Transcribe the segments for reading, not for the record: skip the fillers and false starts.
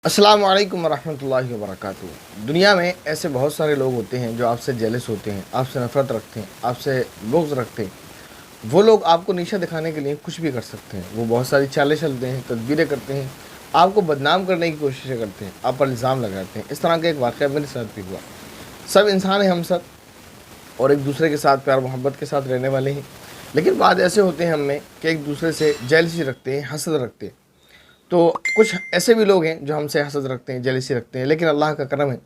अस्सलाम वालेकुम वरहमतुल्लाहि वबरकातुहू। दुनिया में ऐसे बहुत सारे लोग होते हैं जो आपसे जेलस होते हैं, आपसे नफ़रत रखते हैं, आपसे बुग़्ज़ रखते हैं। वो लोग आपको नीचा दिखाने के लिए कुछ भी कर सकते हैं। वो बहुत सारी चालें चलते हैं, तदबीरें करते हैं, आपको बदनाम करने की कोशिशें करते हैं, आप पर इल्ज़ाम लगाते हैं। इस तरह का एक वाक़या मेरे साथ भी हुआ। सब इंसान हैं हम सब, और एक दूसरे के साथ प्यार मोहब्बत के साथ रहने वाले हैं। लेकिन बाद ऐसे होते हैं हम में कि एक दूसरे से जेलसी रखते हैं, हसद रखते हैं। तो कुछ ऐसे भी लोग हैं जो हमसे हसद रखते हैं, जेलसी रखते हैं, लेकिन अल्लाह का करम है,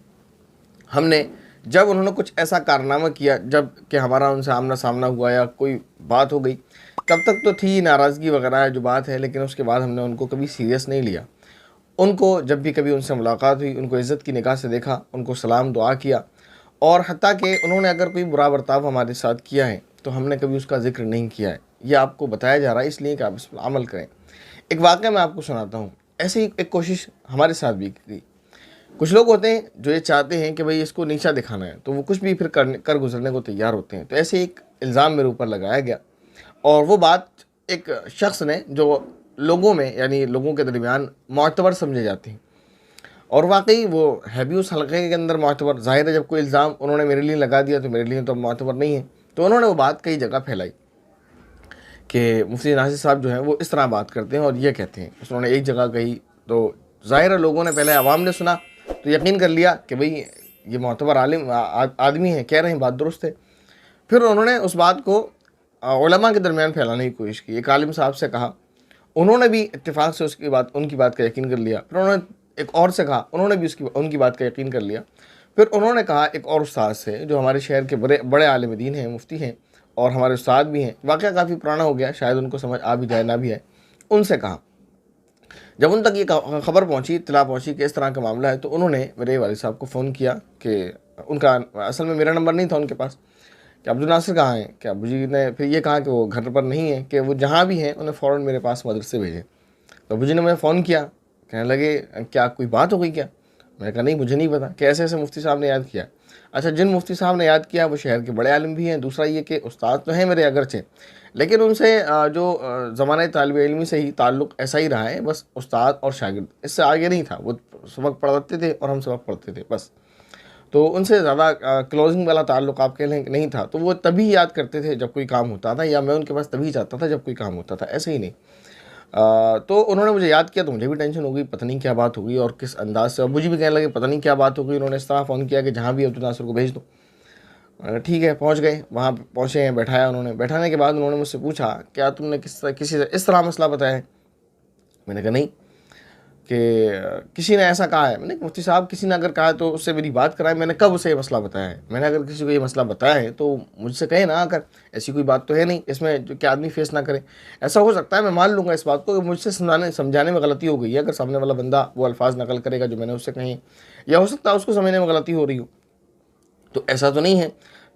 हमने जब उन्होंने कुछ ऐसा कारनामा किया, जब कि हमारा उनसे आमना-सामना हुआ या कोई बात हो गई, तब तक तो थी नाराज़गी वगैरह जो बात है, लेकिन उसके बाद हमने उनको कभी सीरियस नहीं लिया। उनको जब भी कभी उनसे मुलाकात हुई, उनको इज़्ज़त की निगाह से देखा, उनको सलाम दुआ किया, और हत्ता कि उन्होंने अगर कोई बुरा बर्ताव हमारे साथ किया है, तो हमने कभी उसका ज़िक्र नहीं किया है। ये आपको बताया जा रहा है इसलिए कि आप इस पर अमल करें। एक वाक़या मैं आपको सुनाता हूँ। ऐसे ही एक कोशिश हमारे साथ भी की गई। कुछ लोग होते हैं जो ये चाहते हैं कि भई इसको नीचा दिखाना है, तो वो कुछ भी फिर कर गुज़रने को तैयार होते हैं। तो ऐसे ही एक इल्ज़ाम मेरे ऊपर लगाया गया, और वो बात एक शख़्स ने जो लोगों में, यानी लोगों के दरमियान मोअतबर समझे जाते हैं, और वाक़ई वो है भी उस हलक़े के अंदर मोअतबर। ज़ाहिर है, जब कोई इल्ज़ाम उन्होंने मेरे लिए लगा दिया तो मेरे लिए तो मोअतबर नहीं है। तो उन्होंने वो बात कई जगह फैलाई कि मुफ्ती नासिर साहब जो हैं वो इस तरह बात करते हैं और ये कहते हैं। उन्होंने एक जगह कही तो ज़ाहिर है लोगों ने, पहले आवाम ने सुना तो यकीन कर लिया कि भई ये मोअतबर आलिम आदमी है, कह रहे हैं, बात दुरुस्त है। फिर उन्होंने उस बात को उलमा के दरमियान फैलाने की कोशिश की। एक आलिम साहब से कहा, उन्होंने भी इत्तेफाक से उनकी बात का यकीन कर लिया। फिर उन्होंने एक और से कहा, उन्होंने भी उनकी बात का यकीन कर लिया। फिर उन्होंने कहा एक और उस्ताद से जो हमारे शहर के बड़े बड़े आलिम दीन हैं, मुफ्ती हैं, और हमारे उस्ताद भी हैं। वाक़या काफ़ी पुराना हो गया, शायद उनको समझ आ भी जाए ना भी आए। उनसे कहा, जब उन तक ये खबर पहुँची, इत्तला पहुँची कि इस तरह का मामला है, तो उन्होंने मेरे वालिद साहब को फ़ोन किया कि उनका असल में मेरा नंबर नहीं था उनके पास, कि अब्दुल नासिर कहाँ हैं? कि अब्बू जी ने फिर ये कहा कि वो घर पर नहीं है, कि वो जहाँ भी हैं उन्हें फ़ौरन मेरे पास मदरसे भेजें। तो अब्बू जी ने मुझे फ़ोन किया, कहने लगे क्या कोई बात हो गई क्या? मैंने कहा नहीं, मुझे नहीं पता कि ऐसे-ऐसे मुफ्ती साहब ने याद किया। अच्छा, जिन मुफ्ती साहब ने याद किया वो शहर के बड़े आलिम भी हैं। दूसरा ये कि उस्ताद तो हैं मेरे अगरचे, लेकिन उनसे जो ज़माने तालिब इल्मी से ही ताल्लुक़ ऐसा ही रहा है, बस उस्ताद और शागिर्द, इससे आगे नहीं था। वो सबक पढ़ाते थे और हम सबक पढ़ते थे, बस। तो उनसे ज़्यादा क्लोज़िंग वाला ताल्लुक़ आप कह लें कि नहीं था। तो वो तभी याद करते थे जब कोई काम होता था, या मैं उनके पास तभी जाता था जब कोई काम होता था, ऐसे ही नहीं। तो उन्होंने मुझे याद किया तो मुझे भी टेंशन हो गई, पता नहीं क्या बात हो गई और किस अंदाज़ से। अब्बू जी भी कहने लगे पता नहीं क्या बात हो गई, उन्होंने इस तरह फ़ोन किया कि जहाँ भी अब्दुल नासिर को भेज दो। ठीक है, पहुँच गए, वहाँ पहुँचे हैं, बैठाया उन्होंने। बैठाने के बाद उन्होंने मुझसे पूछा, क्या तुमने किसी से इस तरह मसला बताया है? मैंने कहा नहीं, कि किसी ने ऐसा कहा है। मैंने कहा मुफ्ती साहब, किसी ने अगर कहा है तो उससे मेरी बात कराएं। मैंने कब उसे ये मसला बताया है? मैंने अगर किसी को ये मसला बताया है तो मुझसे कहे ना आकर, ऐसी कोई बात तो है नहीं इसमें जो कि आदमी फेस ना करे। ऐसा हो सकता है मैं मान लूँगा इस बात को कि मुझसे समझाने में गलती हो गई है, अगर सामने वाला बंदा वो अल्फाज नकल करेगा जो मैंने उससे कहे, या हो सकता है उसको समझने में गलती हो रही हो। तो ऐसा तो नहीं है।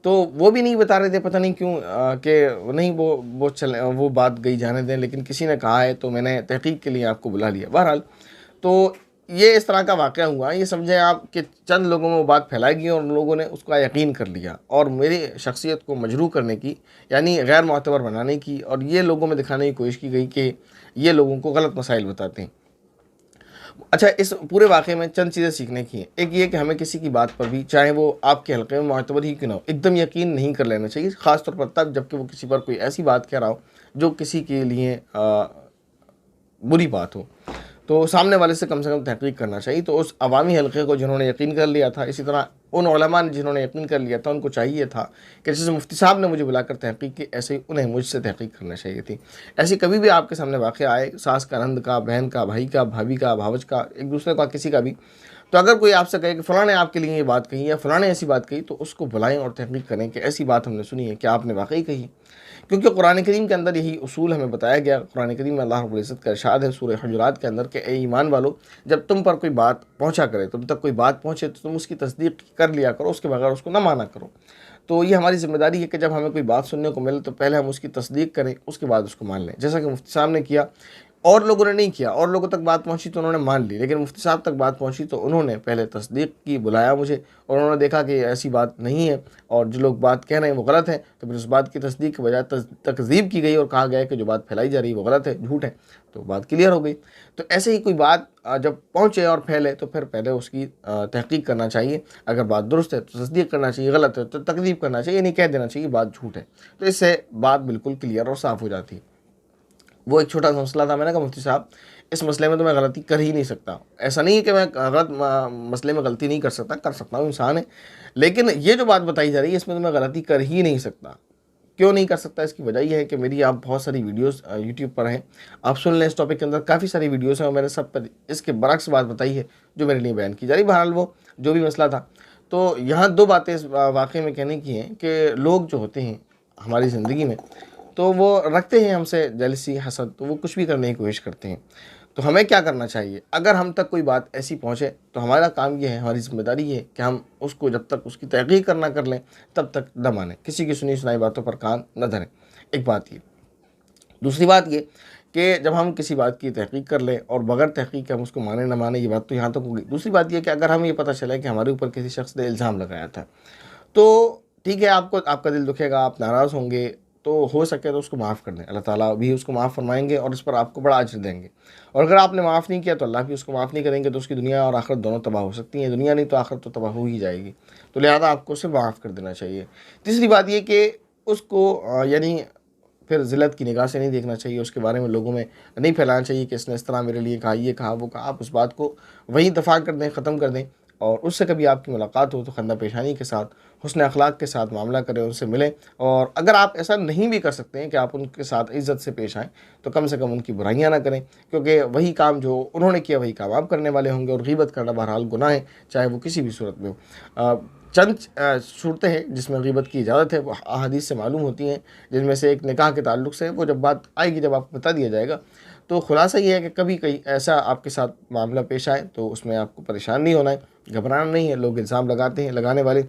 तो वो भी नहीं बता रहे थे, पता नहीं क्यों, कि नहीं वो बात गई, जाने दें, लेकिन किसी ने कहा है तो मैंने तहकीक के लिए आपको बुला लिया। बहरहाल, तो ये इस तरह का वाक़या हुआ। ये समझें आप कि चंद लोगों में वो बात फैलाई गई और उन लोगों ने उसका यकीन कर लिया, और मेरी शख्सियत को मजरूह करने की, यानी गैर मोतबर बनाने की, और ये लोगों में दिखाने की कोशिश की गई कि ये लोगों को गलत मसाइल बताते हैं। अच्छा, इस पूरे वाक़े में चंद चीज़ें सीखने की हैं। एक ये कि हमें किसी की बात पर भी, चाहे वो आपके हल्के में मोतबर ही क्यों ना हो, एकदम यकीन नहीं कर लेना चाहिए, ख़ास तौर पर तब जबकि वो किसी पर कोई ऐसी बात कह रहा हो जो किसी के लिए बुरी बात हो। तो सामने वाले से कम तहक़ीक़ करना चाहिए। तो उस अवामी हलक़े को जिन्होंने यकीन कर लिया था, इसी तरह उन उलमा ने जिन्होंने यकीन कर लिया था, उनको चाहिए था कि जैसे मुफ्ती साहब ने मुझे बुलाकर तहक़ीक़ की, ऐसे ही उन्हें मुझसे तहक़ीक़ करना चाहिए थी। ऐसी कभी भी आपके सामने वाक़या आए, सास का, नंद का, बहन का, भाई का, भाभी का, भावज का, एक दूसरे का, किसी का भी, तो अगर कोई आपसे कहे कि फ़लाँ ने आपके लिए ये बात कही या फ़लाँ ने ऐसी बात कही, तो उसको बुलाएँ और तहक़ीक़ करें कि ऐसी बात हमने सुनी है, क्या आपने वाक़ई कही है? क्योंकि कुरान करीम के अंदर यही उसूल हमें बताया गया। कुरान करीम में अल्लाह रब्बुल इज़्ज़त का इरशाद है सूरह हुजुरात के अंदर कि ए ईमान वालो, जब तुम पर कोई बात पहुँचा करे, तुम तक कोई बात पहुँचे तो तुम उसकी तस्दीक कर लिया करो, उसके बगैर उसको ना माना करो। तो ये हमारी ज़िम्मेदारी है कि जब हमें कोई बात सुनने को मिले तो पहले हम उसकी तस्दीक करें, उसके बाद उसको मान लें, जैसा कि मुफ्ती साहब ने किया। और लोगों ने नहीं किया, और लोगों तक बात पहुंची तो उन्होंने मान ली, लेकिन मुफ्ती साहब तक बात पहुंची तो उन्होंने पहले तस्दीक की, बुलाया मुझे, और उन्होंने देखा कि ऐसी बात नहीं है और जो लोग बात कह रहे हैं वो गलत है। तो फिर उस बात की तस्दीक के बजाय तकज़ीब की गई और कहा गया कि जो बात फैलाई जा रही है वो गलत है, झूठ है। तो बात क्लियर हो गई। तो ऐसे ही कोई बात जब पहुँचे और फैले तो फिर पहले उसकी तहकीक करना चाहिए। अगर बात दुरुस्त है तो तस्दीक करना चाहिए, गलत है तो तकज़ीब करना चाहिए, नहीं कह देना चाहिए बात झूठ है। तो इससे बात बिल्कुल क्लियर और साफ़ हो जाती है। वो एक छोटा सा मसला था, मैंने कहा मुफ्ती साहब इस मसले में तो मैं गलती कर ही नहीं सकता। ऐसा नहीं है कि मैं गलत मसले में गलती नहीं कर सकता, कर सकता हूँ, इंसान है, लेकिन ये जो बात बताई जा रही है इसमें तो मैं गलती कर ही नहीं सकता। क्यों नहीं कर सकता? इसकी वजह यह है कि मेरी आप बहुत सारी वीडियोस यूट्यूब पर हैं, आप सुन लें। इस टॉपिक के अंदर काफ़ी सारी वीडियोस हैं और मैंने सब पर इसके बरक्स बात बताई है जो मेरे लिए बयान की जा रही। बहरहाल वो जो भी मसला था, तो यहाँ दो बातें इस वाक़े में कहने की हैं कि लोग जो होते हैं हमारी ज़िंदगी में, तो वो रखते हैं हमसे जेलसी, हसद, तो वो कुछ भी करने की कोशिश करते हैं। तो हमें क्या करना चाहिए? अगर हम तक कोई बात ऐसी पहुँचे तो हमारा काम ये है, हमारी ज़िम्मेदारी ये है कि हम उसको जब तक उसकी तहक़ीक़ करना कर लें तब तक न मानें, किसी की सुनी सुनाई बातों पर कान न धरें। एक बात ये। दूसरी बात ये कि जब हम किसी बात की तहक़ीक़ कर लें और बग़ैर तहक़ीक़ के हम उसको माने ना माने, ये बात तो यहाँ तक होगी। दूसरी बात ये कि अगर हमें ये पता चले कि हमारे ऊपर किसी शख़्स ने इल्ज़ाम लगाया था, तो ठीक है, आपको आपका दिल दुखेगा, आप नाराज़ होंगे, तो हो सके तो उसको माफ़ कर दें। अल्लाह ताला भी उसको माफ़ फरमाएँगे और इस पर आपको बड़ा अज्र देंगे। और अगर आपने माफ़ नहीं किया तो अल्लाह भी उसको माफ़ नहीं करेंगे, तो उसकी दुनिया और आखिरत दोनों तबाह हो सकती हैं। दुनिया नहीं तो आखिरत तो तबाह हो ही जाएगी। तो लिहाजा आपको उसे माफ़ कर देना चाहिए। तीसरी बात ये कि उसको यानी फिर ज़िल्लत की निगाह से नहीं देखना चाहिए, उसके बारे में लोगों में नहीं फैलाना चाहिए कि इसने इस तरह मेरे लिए कहा, ये कहा, वो कहा। आप उस बात को वहीं दफ़ा कर दें, ख़त्म कर दें, और उससे कभी आपकी मुलाकात हो तो खंदा पेशानी के साथ, हुस्न अखलाक के साथ मामला करें, उनसे मिलें। और अगर आप ऐसा नहीं भी कर सकते हैं कि आप उनके साथ इज़्ज़त से पेश आएँ, तो कम से कम उनकी बुराइयाँ ना करें, क्योंकि वही काम जो उन्होंने किया वही काम आप करने वाले होंगे। और ग़ीबत करना बहरहाल गुनाह है, चाहे वो किसी भी सूरत में हो। चंद सूरतें हैं जिसमें ग़ीबत की इजाज़त है, वो अहादीस से मालूम होती हैं, जिनमें से एक निकाह के ताल्लुक़ से, वो जब बात आएगी, जब आपको बता दिया जाएगा। तो ख़ुलासा ये है कि कभी कहीं ऐसा आपके साथ मामला पेश आए तो उसमें आपको परेशान नहीं होना है, घबराना नहीं है। लोग इल्ज़ाम लगाते हैं, लगाने वाले,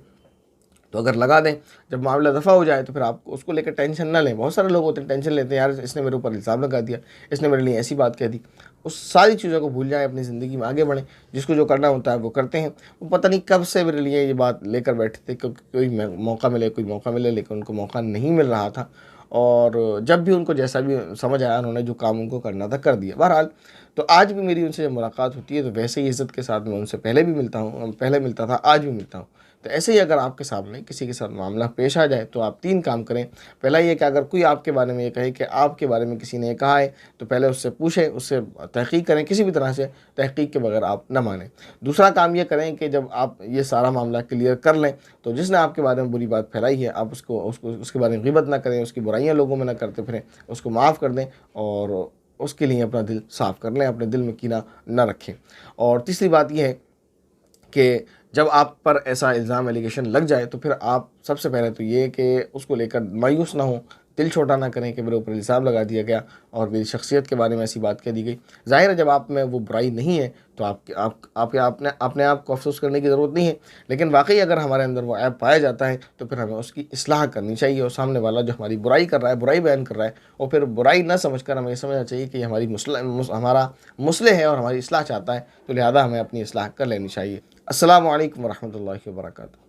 तो अगर लगा दें, जब मामला दफ़ा हो जाए तो फिर आप उसको लेकर टेंशन ना लें। बहुत सारे लोग होते हैं टेंशन लेते हैं, यार इसने मेरे ऊपर इल्ज़ाम लगा दिया, इसने मेरे लिए ऐसी बात कह दी। उस सारी चीज़ों को भूल जाएँ, अपनी ज़िंदगी में आगे बढ़ें, जिसको जो करना होता है वो करते हैं। वो पता नहीं कब से मेरे लिए ये बात लेकर बैठे थे, कोई मौका मिले, कोई मौका मिले, लेकिन उनको मौका नहीं मिल रहा था। और जब भी उनको जैसा भी समझ आया, उन्होंने जो काम उनको करना था कर दिया। बहरहाल, तो आज भी मेरी उनसे जब मुलाकात होती है तो वैसे ही इज़्ज़त के साथ मैं उनसे पहले भी मिलता हूँ, पहले मिलता था, आज भी मिलता हूँ। तो ऐसे ही अगर आपके सामने किसी के साथ मामला पेश आ जाए तो आप 3 काम करें। पहला ये कि अगर कोई आपके बारे में ये कहे कि आपके बारे में किसी ने ये कहा है, तो पहले उससे पूछें, उससे तहक़ीक़ करें, किसी भी तरह से तहक़ीक़ के बगैर आप ना मानें। दूसरा काम ये करें कि जब आप ये सारा मामला क्लियर कर लें, तो जिसने आपके बारे में बुरी बात फैलाई है, आप उसको उसके बारे में ग़ीबत ना करें, उसकी बुराइयाँ लोगों में ना करते फिरें, उसको माफ़ कर दें और उसके लिए अपना दिल साफ़ कर लें, अपने दिल में कीना ना रखें। और तीसरी बात ये है कि जब आप पर ऐसा इल्ज़ाम एलिगेशन लग जाए तो फिर आप सबसे पहले तो ये कि उसको लेकर मायूस ना हों, दिल छोटा ना करें कि मेरे ऊपर इल्ज़ाम लगा दिया गया और मेरी शख्सियत के बारे में ऐसी बात कह दी गई। ज़ाहिर है जब आप में वो बुराई नहीं है तो अपने आप को अफ़सोस करने की ज़रूरत नहीं है, लेकिन वाक़ई अगर हमारे अंदर वो ऐब पाया जाता है तो फिर हमें उसकी इस्लाह करनी चाहिए। और सामने वाला जो हमारी बुराई कर रहा है, बुराई बयान कर रहा है, और फिर बुराई ना समझकर हमें ये समझना चाहिए कि हमारी हमारा मुस्लिह है और हमारी इस्लाह चाहता है, तो लिहाजा हमें अपनी इस्लाह कर लेनी चाहिए। अस्सलामु अलैकुम व रहमतुल्लाहि व बरकातहू।